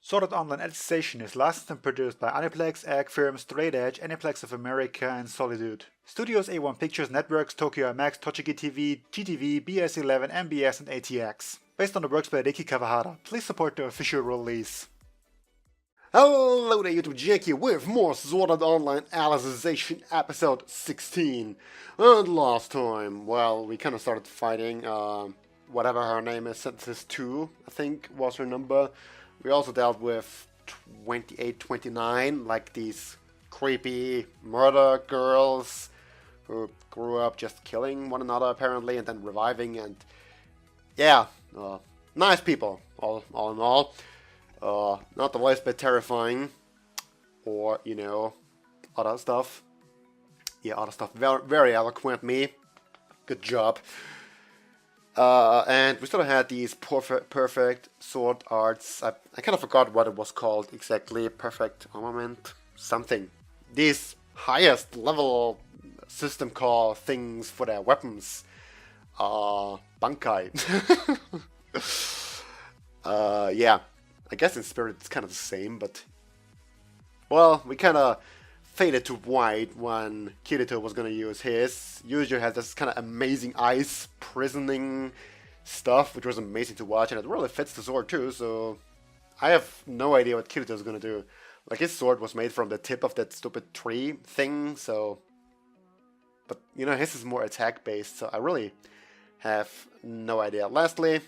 Sword Art Online Alicization is licensed and produced by Aniplex, Egg Firm, Straight Edge, Aniplex of America, and Solitude. Studios A1 Pictures Networks, Tokyo MX, Tochigi TV, GTV, BS11, MBS, and ATX. Based on the works by Riki Kawahara. Please support the official release. Hello there, YouTube, Jack here with more Sword Art Online Alicization episode 16. And last time, well, we kind of started fighting, whatever her name is, Synthesis 2, I think was her number. We also dealt with 28, 29, like these creepy murder girls who grew up just killing one another apparently and then reviving, and yeah, nice people, all in all. Not the least bit terrifying, or, you know, other stuff. Yeah, other stuff. Very, very eloquent, me. Good job. And we sort of had these perfect sword arts. I kind of forgot what it was called exactly. Perfect armament, something. These highest level system call things for their weapons. Bankai. Yeah. I guess in spirit it's kind of the same, but... well, we kind of faded to white when Kirito was going to use his. Yuji had this kind of amazing ice prisoning stuff, which was amazing to watch, and it really fits the sword too, so... I have no idea what Kirito is going to do. Like, his sword was made from the tip of that stupid tree thing, so... but, you know, his is more attack-based, so I really have no idea. Lastly...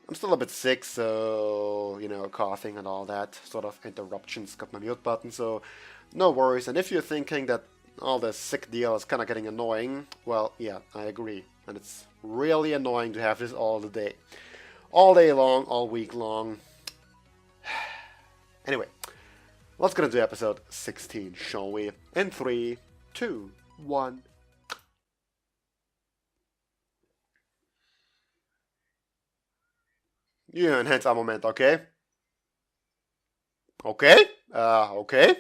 I'm still a bit sick, so, you know, coughing and all that sort of interruptions got my mute button, so no worries. And if you're thinking that all this sick deal is kind of getting annoying, well, yeah, I agree. And it's really annoying to have this all day long, all week long. Anyway, let's get into episode 16, shall we? In 3, 2, 1... You enhance armament, okay? Okay? Okay?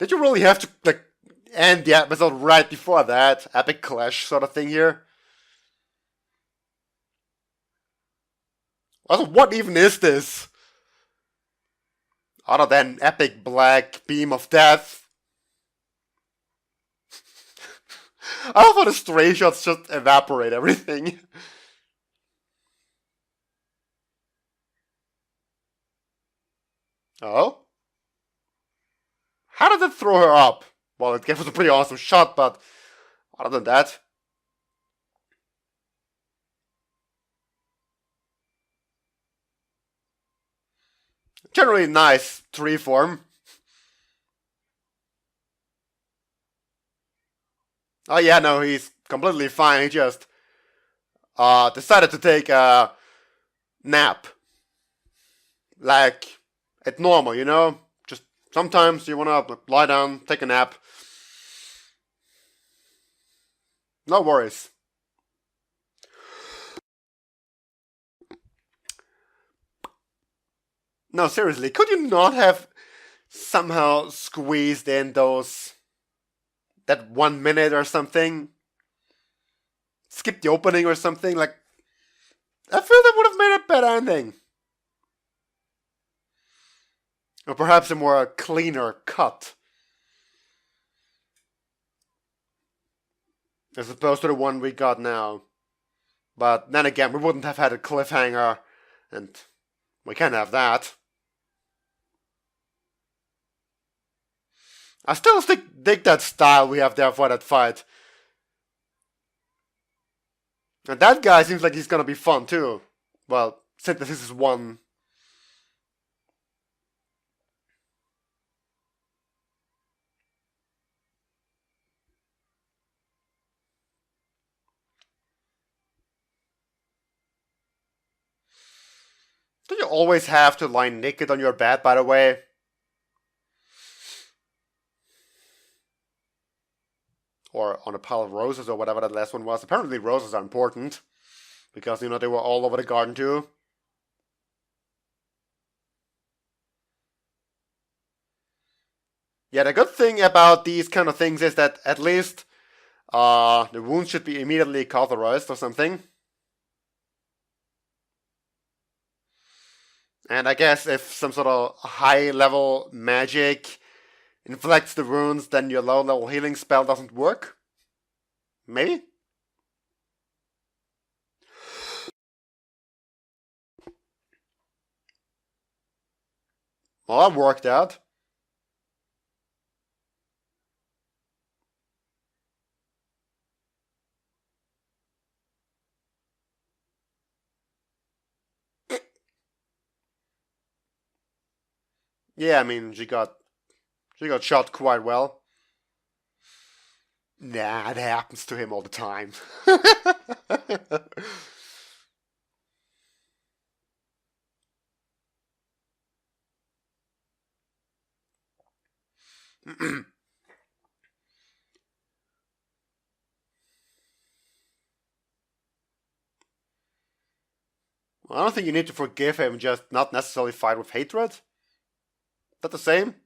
Did you really have to, like, end the episode right before that? Epic clash sort of thing here? Also, what even is this? Other than epic black beam of death? I love how the stray shots just evaporate everything. Oh? How did it throw her up? Well, it gave us a pretty awesome shot, but other than that... generally nice tree form. Oh yeah, no, he's completely fine. He just decided to take a nap. Like, it's normal, you know? Just sometimes you wanna lie down, take a nap. No worries. No, seriously, could you not have somehow squeezed in that 1 minute or something? Skip the opening or something? Like, I feel that would have made a better ending. Or perhaps a more cleaner cut. As opposed to the one we got now. But then again, we wouldn't have had a cliffhanger. And we can't have that. I still dig that style we have there for that fight. And that guy seems like he's gonna be fun too. Well, Synthesis is one. Do you always have to lie naked on your bed, by the way? Or on a pile of roses, or whatever that last one was. Apparently roses are important. Because, you know, they were all over the garden too. Yeah, the good thing about these kind of things is that at least the wounds should be immediately cauterized or something. And I guess if some sort of high-level magic inflicts the wounds, then your low-level healing spell doesn't work? Maybe? Well, that worked out. Yeah, I mean, she got shot quite well. Nah, it happens to him all the time. Well, I don't think you need to forgive him, just not necessarily fight with hatred. Is that the same?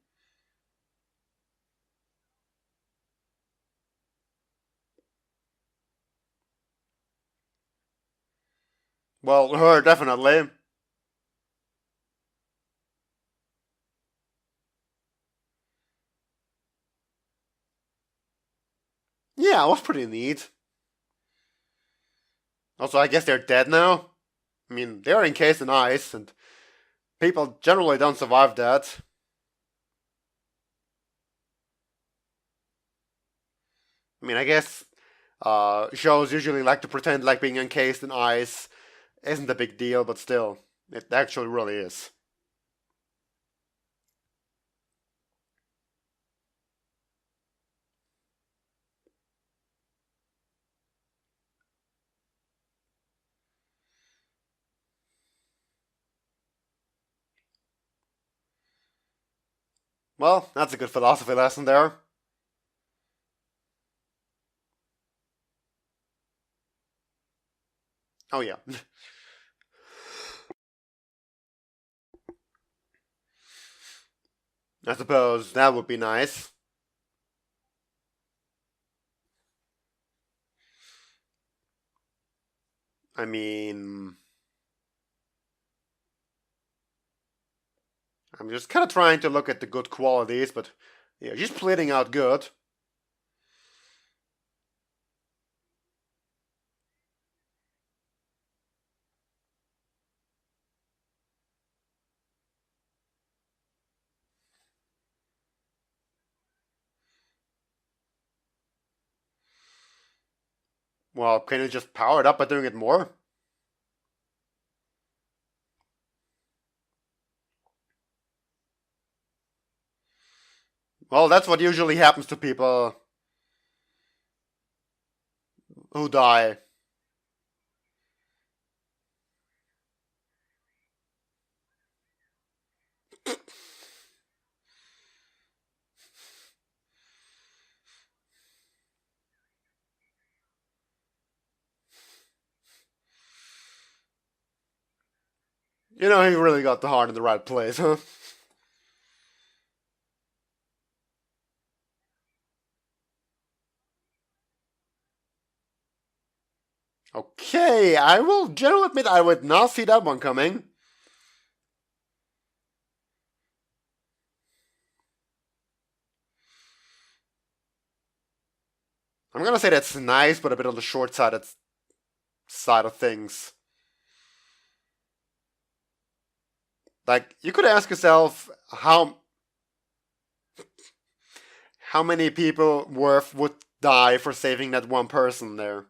Well, her, definitely. Yeah, it was pretty neat. Also, I guess they're dead now. I mean, they're encased in ice, and people generally don't survive that. I mean, I guess shows usually like to pretend like being encased in ice isn't a big deal, but still, it actually really is. Well, that's a good philosophy lesson there. Oh yeah. I suppose that would be nice. I mean, I'm just kind of trying to look at the good qualities, but yeah, she's pleading out good. Well, can you just power it up by doing it more? Well, that's what usually happens to people who die. You know, he really got the heart in the right place, huh? Okay, I will generally admit I would not see that one coming. I'm gonna say that's nice, but a bit on the short-sighted side of things. Like, you could ask yourself how many people worth would die for saving that one person there.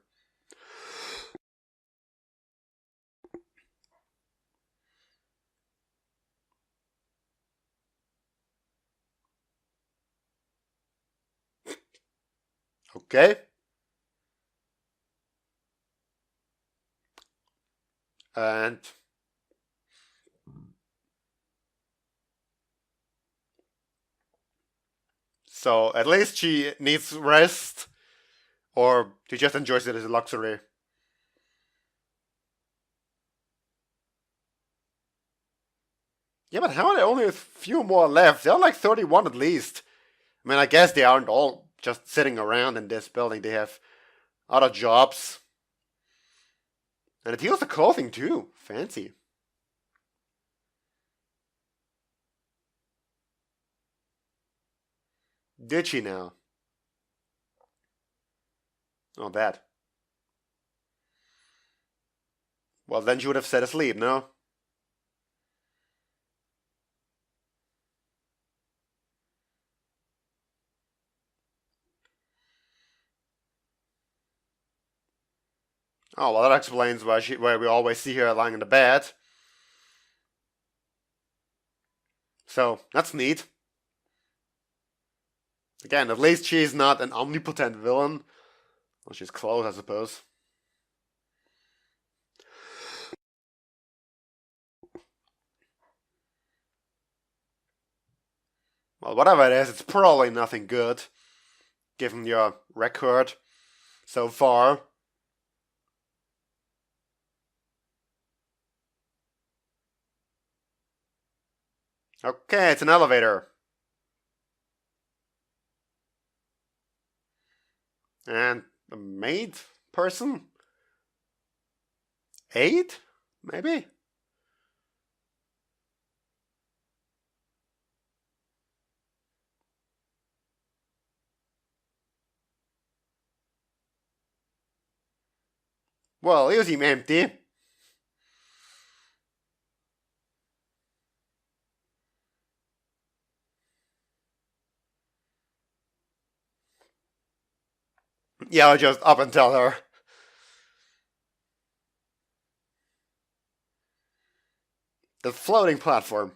Okay? And so at least she needs rest, or she just enjoys it as a luxury. Yeah, but how are there only a few more left? There are like 31 at least. I mean, I guess they aren't all just sitting around in this building. They have other jobs. And it heals the clothing too. Fancy. Did she now? Oh, bad. Well, then she would have said asleep, no? Oh, well, that explains why we always see her lying in the bed. So, that's neat. Again, at least she's not an omnipotent villain. Well, she's close, I suppose. Well, whatever it is, it's probably nothing good, given your record so far. Okay, it's an elevator. And a maid person? 8? Maybe? Well, you seem empty. Yeah, I'll just up and tell her. The floating platform.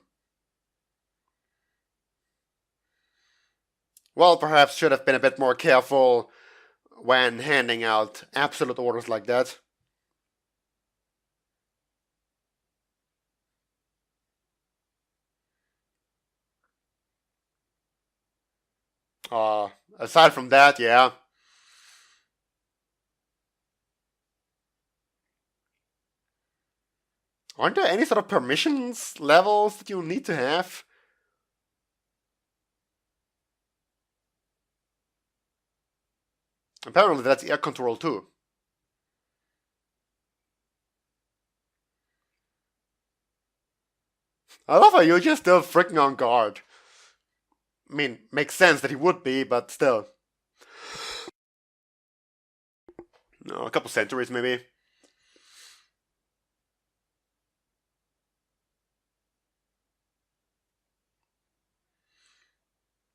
Well, perhaps should have been a bit more careful when handing out absolute orders like that. Aside from that, yeah. Aren't there any sort of permissions levels that you need to have? Apparently that's air control too. I love how you're just still freaking on guard. I mean, makes sense that he would be, but still. No, a couple centuries maybe.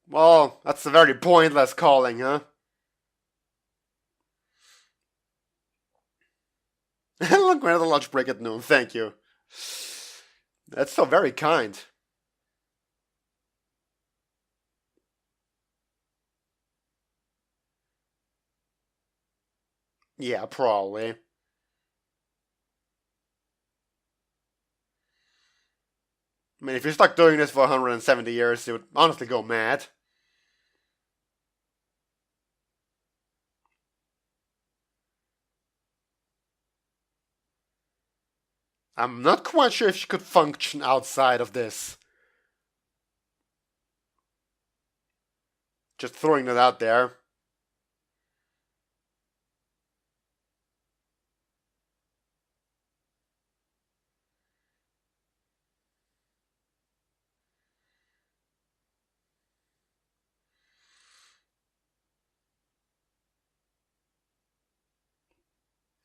Well, that's a very pointless calling, huh? Look, we're at the lunch break at noon, thank you. That's so very kind. Yeah, probably. I mean, if you're stuck doing this for 170 years, you would honestly go mad. I'm not quite sure if she could function outside of this. Just throwing that out there.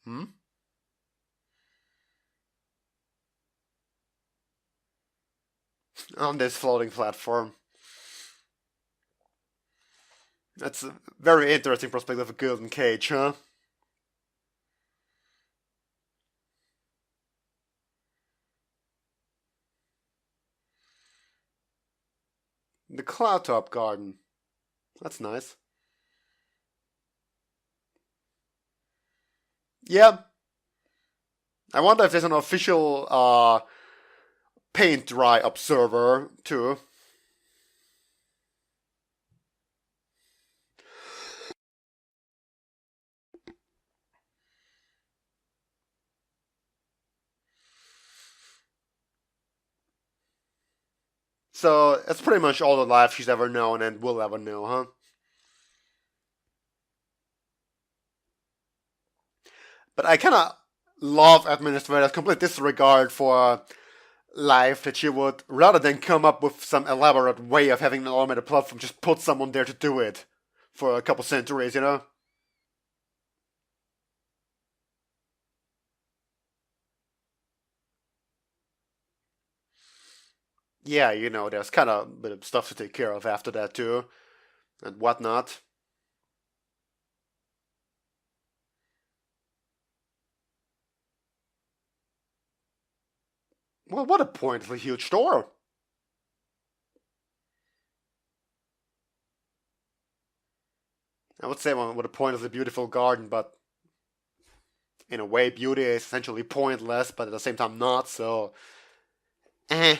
Hmm? On this floating platform. That's a very interesting perspective of a golden cage, huh? The Cloud Top Garden. That's nice. Yeah. I wonder if there's an official paint dry observer too. So that's pretty much all the life she's ever known and will ever know, huh? But I kind of love administrators' complete disregard for life that you would, rather than come up with some elaborate way of having an automated platform, just put someone there to do it for a couple centuries, you know? Yeah, you know, there's kind of a bit of stuff to take care of after that too, and whatnot. Well, what a pointlessly huge store. I would say one with a pointlessly beautiful garden, but in a way, beauty is essentially pointless, but at the same time not, so... Eh.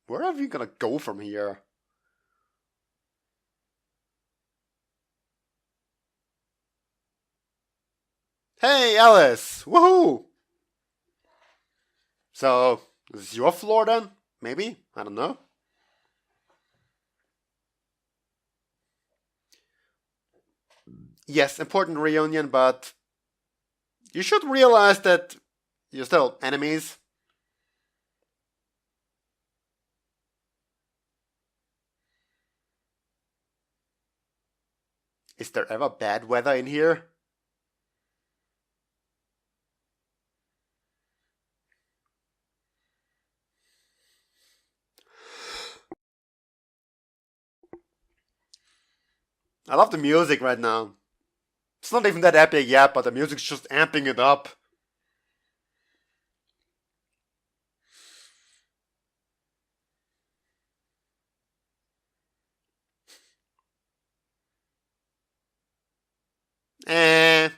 Where are we gonna go from here? Hey, Alice! Woohoo! So, this is your floor then? Maybe? I don't know. Yes, important reunion, but you should realize that you're still enemies. Is there ever bad weather in here? I love the music right now. It's not even that epic yet, but the music's just amping it up. Eh.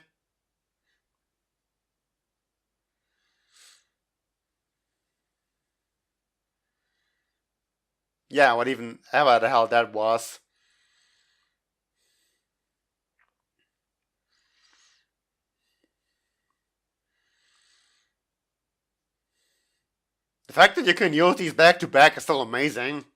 Yeah, what even ever the hell that was. The fact that you can use these back to back is still amazing.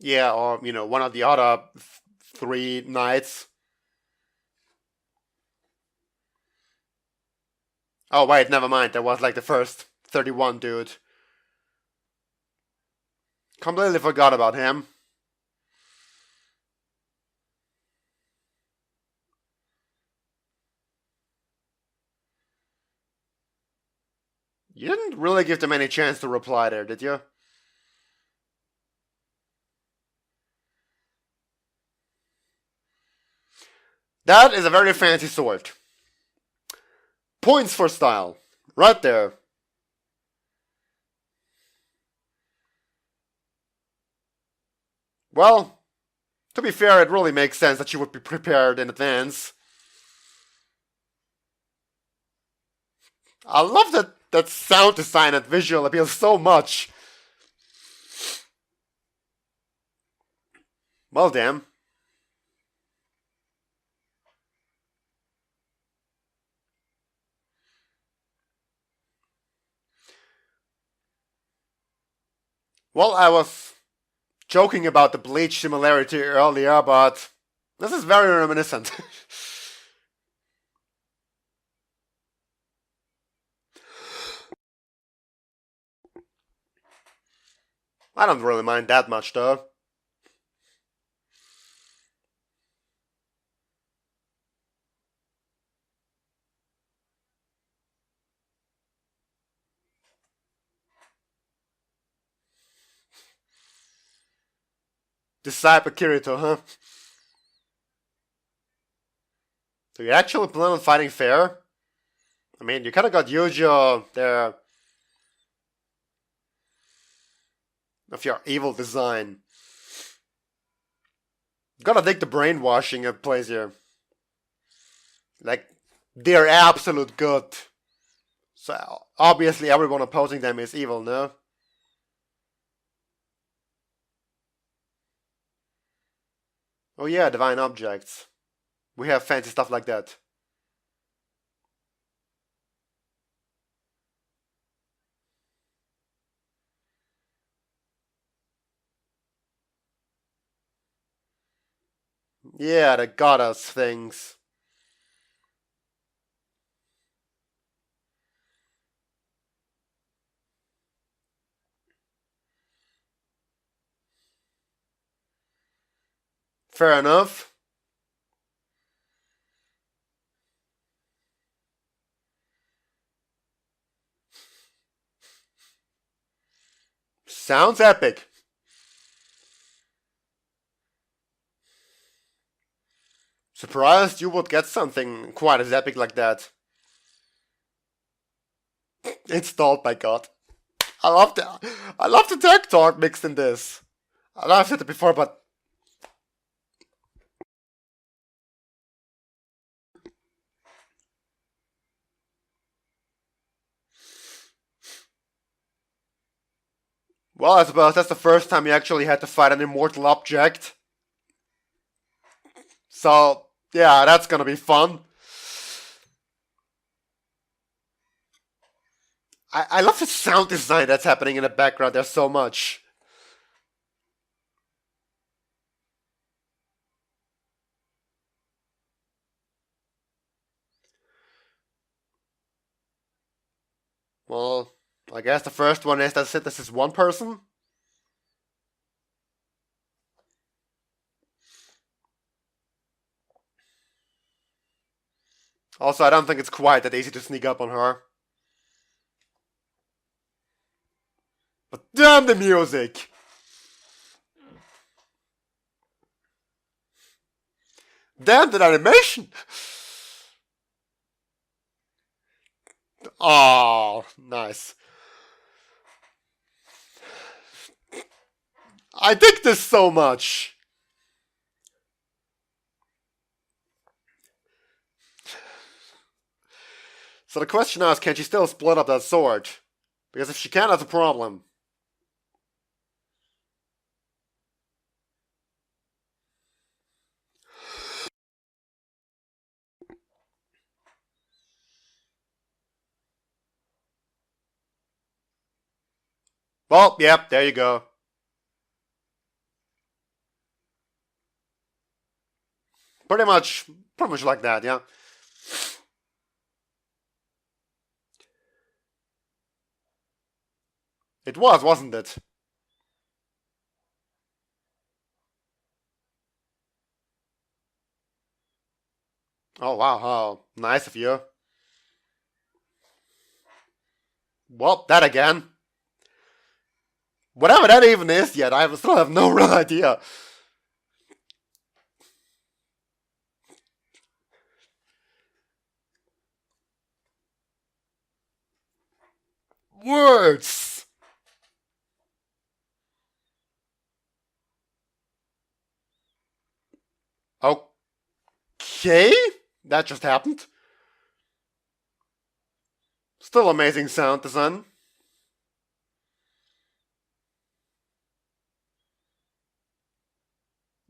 Yeah, or, you know, one of the other three knights. Oh, wait, never mind. That was like the first 31 dude. Completely forgot about him. You didn't really give them any chance to reply there, did you? That is a very fancy sword. Points for style. Right there. Well, to be fair, it really makes sense that you would be prepared in advance. I love that sound design and visual appeal so much. Well, damn. Well, I was joking about the Bleach similarity earlier, but this is very reminiscent. I don't really mind that much, though. Disciple Kirito, huh? So you actually plan on fighting fair? I mean, you kind of got Yujo there of your evil design. Gotta dig the brainwashing at plays here. Like, they're absolute good. So, obviously everyone opposing them is evil, no? Oh yeah, divine objects. We have fancy stuff like that. Yeah, the goddess things. Fair enough. Sounds epic. Surprised you would get something quite as epic like that. Installed by God. I love the tech talk mixed in this. I know I've said it before, but well, I suppose that's the first time you actually had to fight an immortal object. So, yeah, that's gonna be fun. I love the sound design that's happening in the background. There's so much. Well, I guess the first one is that this is one person. Also, I don't think it's quite that easy to sneak up on her. But damn the music! Damn the animation! Oh, nice. I dig this so much! So the question now is, can she still split up that sword? Because if she can, that's a problem. Well, yep, there you go. Pretty much like that, yeah. It was, wasn't it? Oh, wow, how nice of you. Well, that again. Whatever that even is yet, I still have no real idea. Words! Okay, that just happened. Still amazing sound design.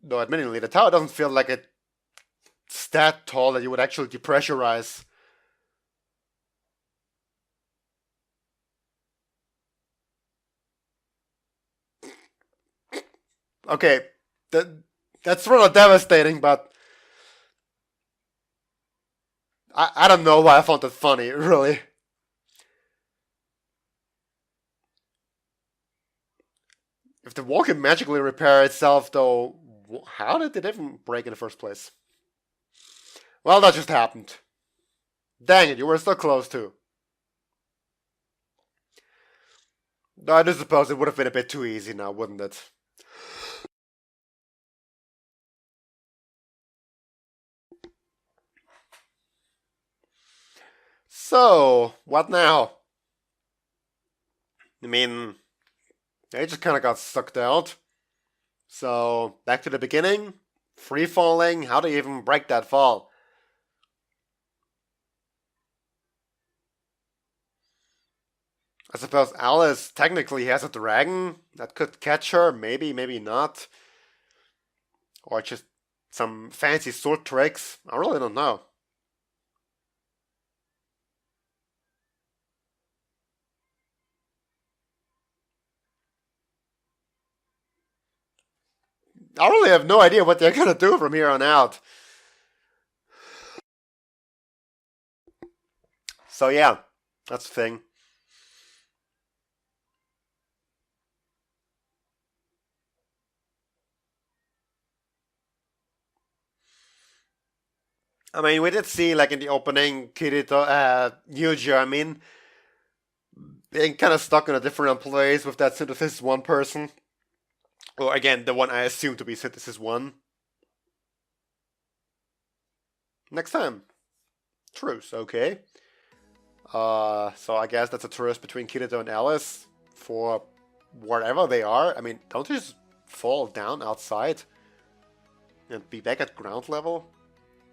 Though admittedly, the tower doesn't feel like it's that tall that you would actually depressurize. Okay, that's rather devastating, but I don't know why I found it funny, really. If the wall can magically repair itself, though, how did it even break in the first place? Well, that just happened. Dang it, you were so close too. I do suppose it would have been a bit too easy now, wouldn't it? So, what now? I mean, they just kind of got sucked out. So, back to the beginning. Free falling. How do you even break that fall? I suppose Alice technically has a dragon that could catch her. Maybe, maybe not. Or just some fancy sword tricks. I really don't know. I really have no idea what they're gonna do from here on out. So yeah, that's the thing. I mean, we did see, like, in the opening, Kirito, Yuji, I mean, being kind of stuck in a different place with that Synthesis 1 person. Or, again, the one I assume to be Synthesis 1. Next time. Truce, okay. So I guess that's a truce between Kirito and Alice for wherever they are. I mean, don't they just fall down outside and be back at ground level?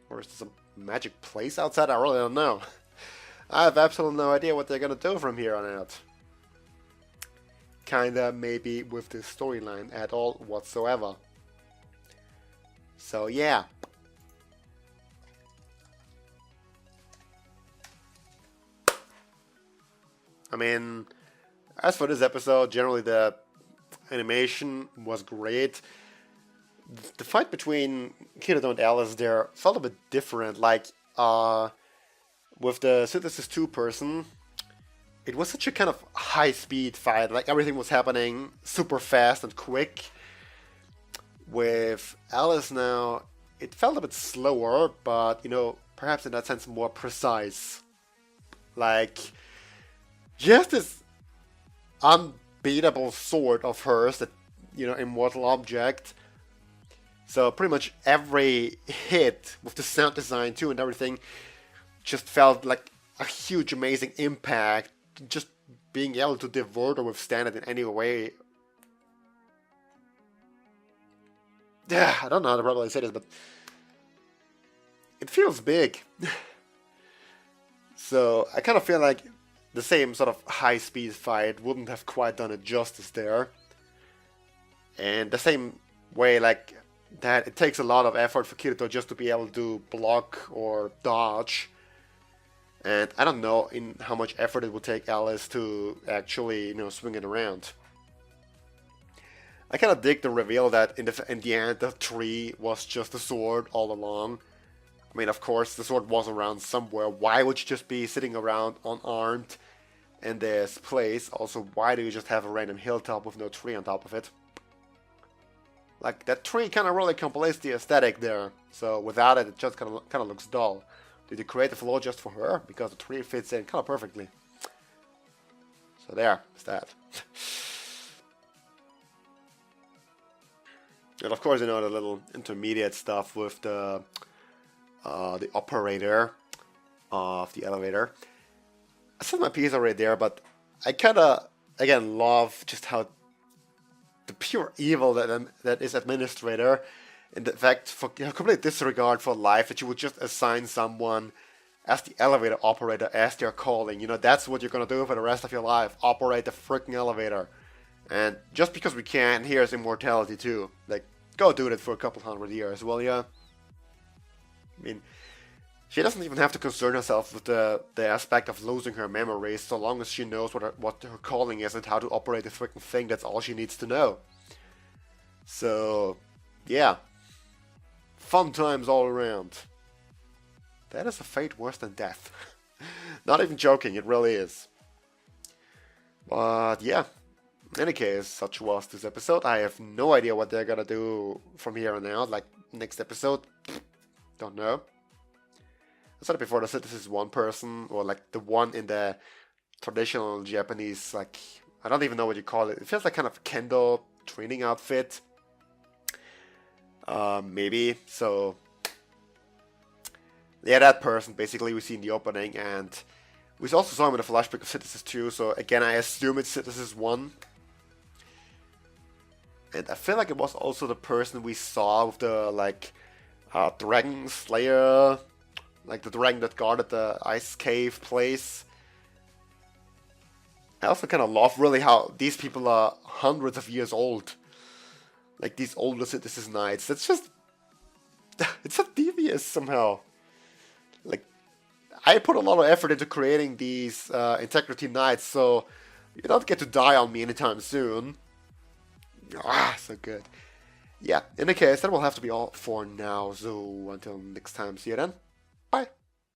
Or is this a magic place outside? I really don't know. I have absolutely no idea what they're gonna do from here on out. Kinda maybe with the storyline at all whatsoever. So yeah. I mean, as for this episode, generally the animation was great. The fight between Kirito and Alice there felt a bit different. Like, with the Synthesis 2 person, it was such a kind of high-speed fight. Like, everything was happening super fast and quick. With Alice now, it felt a bit slower, but, you know, perhaps in that sense more precise. Like, just this unbeatable sword of hers, that, you know, immortal object. So pretty much every hit with the sound design too and everything just felt like a huge amazing impact. Just being able to divert or withstand it in any way. Yeah, I don't know how to probably say this, but it feels big. So I kind of feel like the same sort of high-speed fight wouldn't have quite done it justice there. And the same way, like, that it takes a lot of effort for Kirito just to be able to block or dodge. And I don't know in how much effort it would take Alice to actually, you know, swing it around. I kind of dig the reveal that in the end the tree was just a sword all along. I mean, of course, the sword was around somewhere. Why would you just be sitting around unarmed in this place? Also, why do you just have a random hilltop with no tree on top of it? Like, that tree kind of really completes the aesthetic there. So without it, it just kind of looks dull. Did you create the floor just for her? Because the tree fits in kind of perfectly. So there's that. And of course, you know, the little intermediate stuff with the operator of the elevator. I said my piece already there, but I kind of, again, love just how the pure evil that is Administrator, and the fact for complete disregard for life, that you would just assign someone as the elevator operator as their calling. You know, that's what you're gonna do for the rest of your life. Operate the freaking elevator. And just because we can, here's immortality too. Like, go do that for a couple hundred years, will ya? I mean, she doesn't even have to concern herself with the aspect of losing her memories, so long as she knows what her calling is and how to operate the freaking thing. That's all she needs to know. So, yeah. Fun times all around. That is a fate worse than death. Not even joking, it really is. But yeah, in any case, such was this episode. I have no idea what they're gonna do from here on out. Like, next episode, don't know. I said it before, this is one person, or like the one in the traditional Japanese, like, I don't even know what you call it. It feels like kind of kendo training outfit. Maybe. So, yeah, that person basically we see in the opening, and we also saw him in the flashback of Synthesis 2. So again, I assume it's Synthesis 1. And I feel like it was also the person we saw with the like Dragon Slayer, like the dragon that guarded the ice cave place. I also kind of love really how these people are hundreds of years old. Like these older Synthesis Knights. It's just, it's so devious somehow. Like, I put a lot of effort into creating these Integrity Knights, so you don't get to die on me anytime soon. Ah, so good. Yeah, in the case, that will have to be all for now. So until next time, see you then.